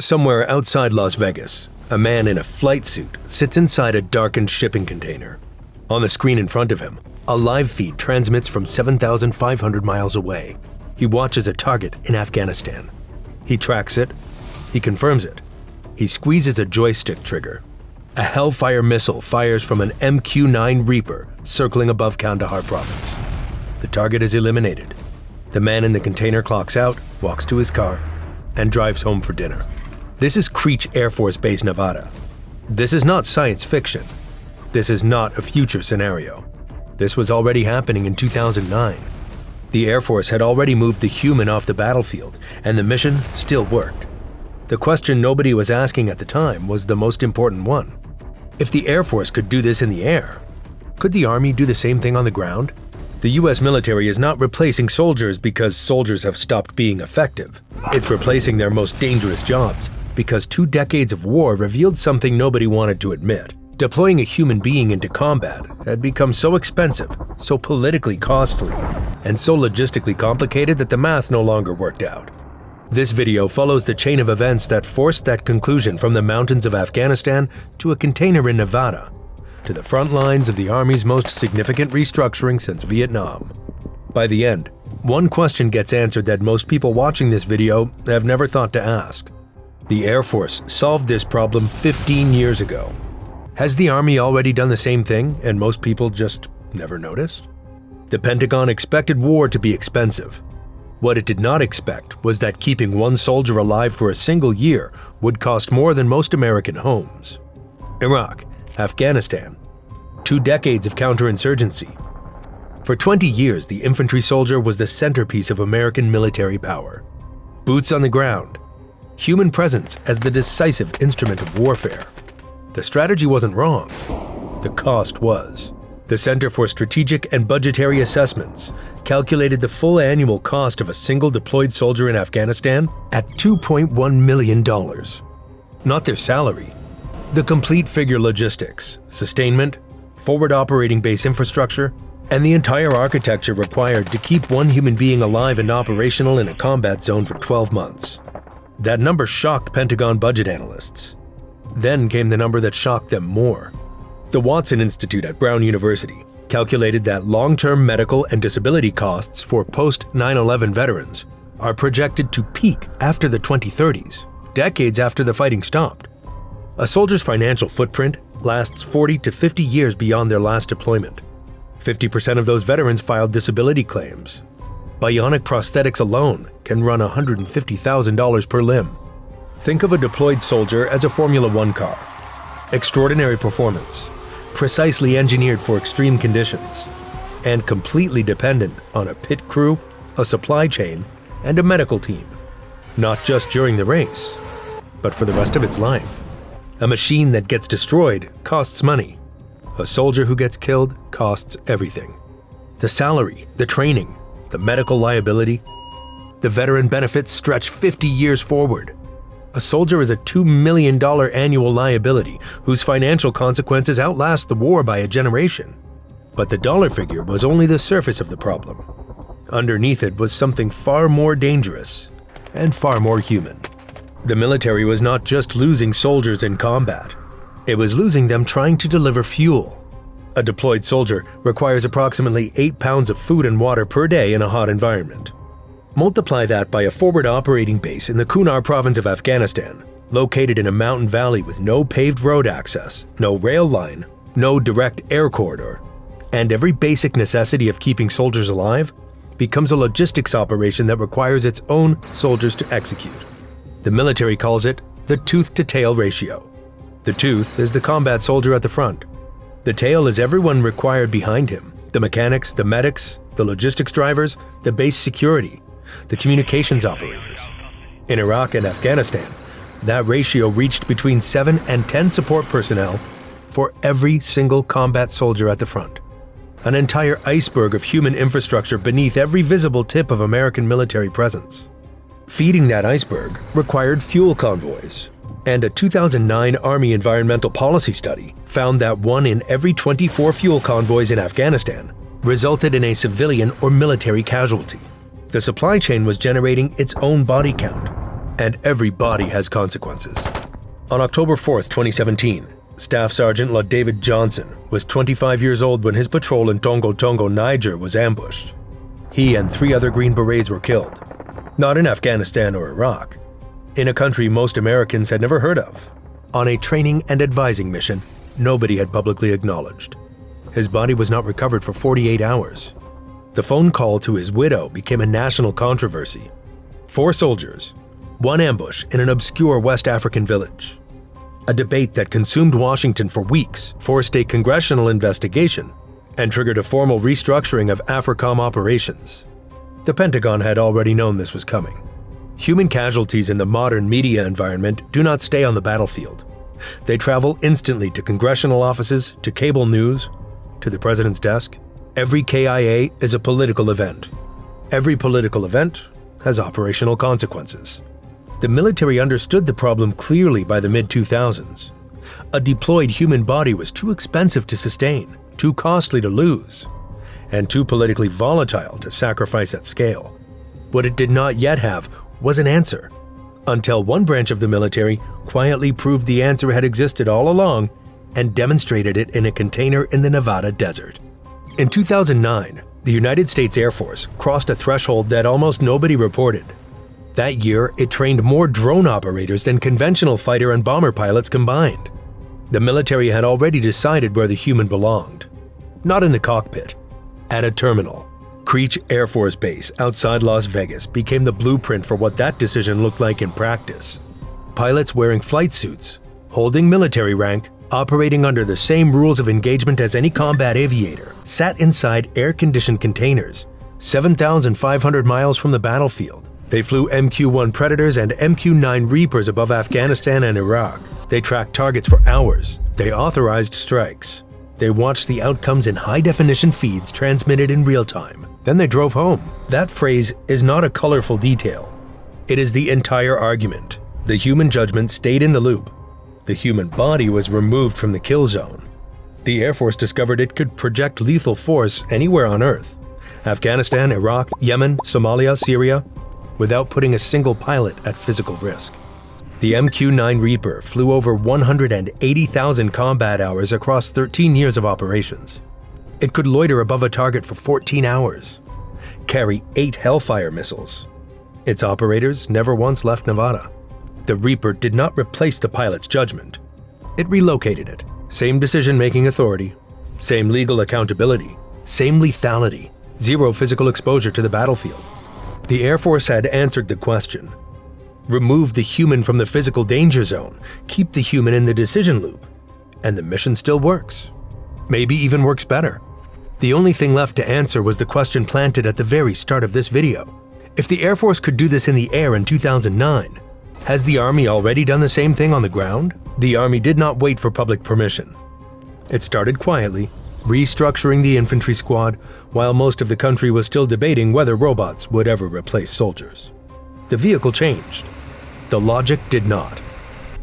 Somewhere outside Las Vegas, a man in a flight suit sits inside a darkened shipping container. On the screen in front of him, a live feed transmits from 7,500 miles away. He watches a target in Afghanistan. He tracks it. He confirms it. He squeezes a joystick trigger. A Hellfire missile fires from an MQ-9 Reaper circling above Kandahar province. The target is eliminated. The man in the container clocks out, walks to his car, and drives home for dinner. This is Creech Air Force Base, Nevada. This is not science fiction. This is not a future scenario. This was already happening in 2009. The Air Force had already moved the human off the battlefield, and the mission still worked. The question nobody was asking at the time was the most important one. If the Air Force could do this in the air, could the Army do the same thing on the ground? The US military is not replacing soldiers because soldiers have stopped being effective. It's replacing their most dangerous jobs because 2 decades of war revealed something nobody wanted to admit. Deploying a human being into combat had become so expensive, so politically costly, and so logistically complicated that the math no longer worked out. This video follows the chain of events that forced that conclusion from the mountains of Afghanistan to a container in Nevada, to the front lines of the Army's most significant restructuring since Vietnam. By the end, one question gets answered that most people watching this video have never thought to ask. The Air Force solved this problem 15 years ago. Has the Army already done the same thing and most people just never noticed? The Pentagon expected war to be expensive. What it did not expect was that keeping one soldier alive for a single year would cost more than most American homes. Iraq, Afghanistan, 2 decades of counterinsurgency. For 20 years, the infantry soldier was the centerpiece of American military power. Boots on the ground, human presence as the decisive instrument of warfare. The strategy wasn't wrong. The cost was. The Center for Strategic and Budgetary Assessments calculated the full annual cost of a single deployed soldier in Afghanistan at $2.1 million. Not their salary. The complete figure logistics, sustainment, forward operating base infrastructure, and the entire architecture required to keep one human being alive and operational in a combat zone for 12 months. That number shocked Pentagon budget analysts. Then came the number that shocked them more. The Watson Institute at Brown University calculated that long-term medical and disability costs for post-9/11 veterans are projected to peak after the 2030s, decades after the fighting stopped. A soldier's financial footprint lasts 40 to 50 years beyond their last deployment. 50% of those veterans filed disability claims. Bionic prosthetics alone can run $150,000 per limb. Think of a deployed soldier as a Formula One car. Extraordinary performance, precisely engineered for extreme conditions, and completely dependent on a pit crew, a supply chain, and a medical team. Not just during the race, but for the rest of its life. A machine that gets destroyed costs money. A soldier who gets killed costs everything. The salary, the training, the medical liability. The veteran benefits stretch 50 years forward. A soldier is a $2 million annual liability whose financial consequences outlast the war by a generation. But the dollar figure was only the surface of the problem. Underneath it was something far more dangerous and far more human. The military was not just losing soldiers in combat. It was losing them trying to deliver fuel. A deployed soldier requires approximately 8 pounds of food and water per day in a hot environment. Multiply that by a forward operating base in the Kunar province of Afghanistan, located in a mountain valley with no paved road access, no rail line, no direct air corridor, and every basic necessity of keeping soldiers alive becomes a logistics operation that requires its own soldiers to execute. The military calls it the tooth-to-tail ratio. The tooth is the combat soldier at the front. The tail is everyone required behind him, the mechanics, the medics, the logistics drivers, the base security, the communications operators. In Iraq and Afghanistan, that ratio reached between 7 and 10 support personnel for every single combat soldier at the front. An entire iceberg of human infrastructure beneath every visible tip of American military presence. Feeding that iceberg required fuel convoys, and a 2009 Army Environmental Policy Study found that 1 in every 24 fuel convoys in Afghanistan resulted in a civilian or military casualty. The supply chain was generating its own body count. And every body has consequences. On October 4th, 2017, Staff Sergeant La David Johnson was 25 years old when his patrol in Tongo Tongo, Niger was ambushed. He and 3 other Green Berets were killed. Not in Afghanistan or Iraq. In a country most Americans had never heard of. On a training and advising mission nobody had publicly acknowledged. His body was not recovered for 48 hours. The phone call to his widow became a national controversy. 4 soldiers, 1 ambush in an obscure West African village. A debate that consumed Washington for weeks, forced a congressional investigation, and triggered a formal restructuring of AFRICOM operations. The Pentagon had already known this was coming. Human casualties in the modern media environment do not stay on the battlefield. They travel instantly to congressional offices, to cable news, to the president's desk. Every KIA is a political event. Every political event has operational consequences. The military understood the problem clearly by the mid-2000s. A deployed human body was too expensive to sustain, too costly to lose, and too politically volatile to sacrifice at scale. What it did not yet have was an answer, until one branch of the military quietly proved the answer had existed all along and demonstrated it in a container in the Nevada desert. In 2009, the United States Air Force crossed a threshold that almost nobody reported. That year, it trained more drone operators than conventional fighter and bomber pilots combined. The military had already decided where the human belonged. Not in the cockpit, at a terminal. Creech Air Force Base outside Las Vegas became the blueprint for what that decision looked like in practice. Pilots wearing flight suits, holding military rank, operating under the same rules of engagement as any combat aviator, sat inside air-conditioned containers, 7,500 miles from the battlefield. They flew MQ-1 Predators and MQ-9 Reapers above Afghanistan and Iraq. They tracked targets for hours. They authorized strikes. They watched the outcomes in high-definition feeds transmitted in real time. Then they drove home. That phrase is not a colorful detail. It is the entire argument. The human judgment stayed in the loop. The human body was removed from the kill zone. The Air Force discovered it could project lethal force anywhere on Earth. Afghanistan, Iraq, Yemen, Somalia, Syria, without putting a single pilot at physical risk. The MQ-9 Reaper flew over 180,000 combat hours across 13 years of operations. It could loiter above a target for 14 hours, carry 8 Hellfire missiles. Its operators never once left Nevada. The Reaper did not replace the pilot's judgment. It relocated it. Same decision-making authority, same legal accountability, same lethality, 0 physical exposure to the battlefield. The Air Force had answered the question. Remove the human from the physical danger zone, keep the human in the decision loop, and the mission still works. Maybe even works better. The only thing left to answer was the question planted at the very start of this video. If the Air Force could do this in the air in 2009, has the Army already done the same thing on the ground? The Army did not wait for public permission. It started quietly, restructuring the infantry squad while most of the country was still debating whether robots would ever replace soldiers. The vehicle changed. The logic did not.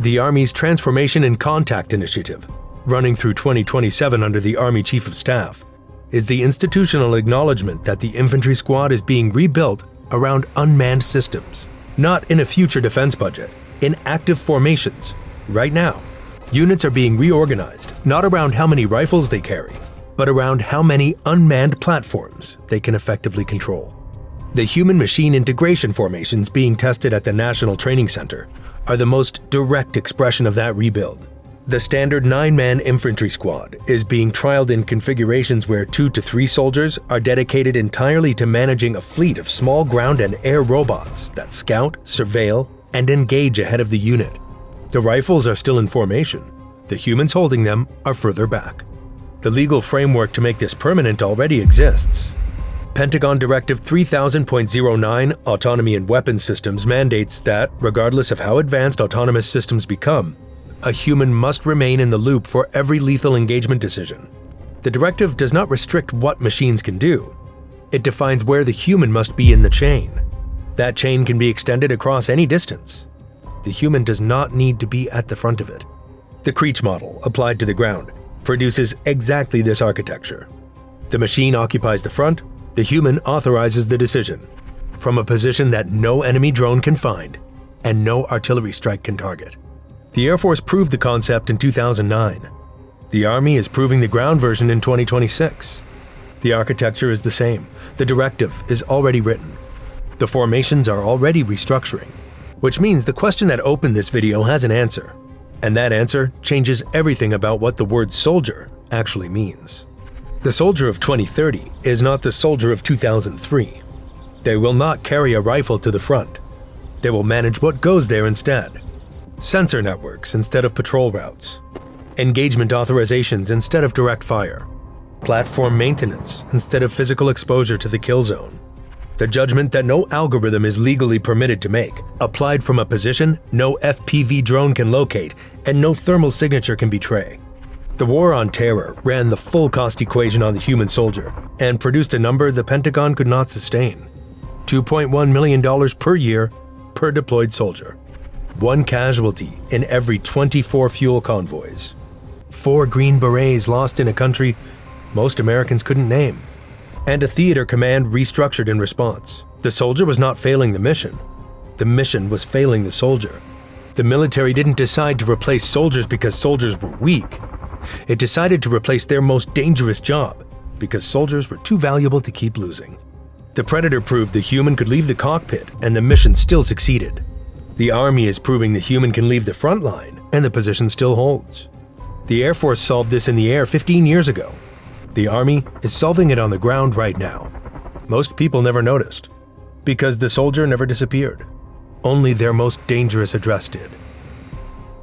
The Army's Transformation in Contact initiative, running through 2027 under the Army Chief of Staff, is the institutional acknowledgement that the infantry squad is being rebuilt around unmanned systems, not in a future defense budget, in active formations, right now. Units are being reorganized, not around how many rifles they carry, but around how many unmanned platforms they can effectively control. The human-machine integration formations being tested at the National Training Center are the most direct expression of that rebuild. The standard 9-man infantry squad is being trialed in configurations where 2 to 3 soldiers are dedicated entirely to managing a fleet of small ground and air robots that scout, surveil, and engage ahead of the unit. The rifles are still in formation. The humans holding them are further back. The legal framework to make this permanent already exists. Pentagon Directive 3000.09 Autonomy in Weapons Systems mandates that, regardless of how advanced autonomous systems become, a human must remain in the loop for every lethal engagement decision. The directive does not restrict what machines can do. It defines where the human must be in the chain. That chain can be extended across any distance. The human does not need to be at the front of it. The Creech model, applied to the ground, produces exactly this architecture. The machine occupies the front, the human authorizes the decision, from a position that no enemy drone can find, and no artillery strike can target. The Air Force proved the concept in 2009. The Army is proving the ground version in 2026. The architecture is the same. The directive is already written. The formations are already restructuring, which means the question that opened this video has an answer. And that answer changes everything about what the word soldier actually means. The soldier of 2030 is not the soldier of 2003. They will not carry a rifle to the front. They will manage what goes there instead. Sensor networks instead of patrol routes. Engagement authorizations instead of direct fire. Platform maintenance instead of physical exposure to the kill zone. The judgment that no algorithm is legally permitted to make, applied from a position no FPV drone can locate and no thermal signature can betray. The war on terror ran the full cost equation on the human soldier and produced a number the Pentagon could not sustain. $2.1 million per year per deployed soldier. 1 casualty in every 24 fuel convoys. 4 Green Berets lost in a country most Americans couldn't name. And a theater command restructured in response. The soldier was not failing the mission. The mission was failing the soldier. The military didn't decide to replace soldiers because soldiers were weak. It decided to replace their most dangerous job because soldiers were too valuable to keep losing. The Predator proved the human could leave the cockpit and the mission still succeeded. The Army is proving the human can leave the front line and the position still holds. The Air Force solved this in the air 15 years ago. The Army is solving it on the ground right now. Most people never noticed, because the soldier never disappeared. Only their most dangerous address did.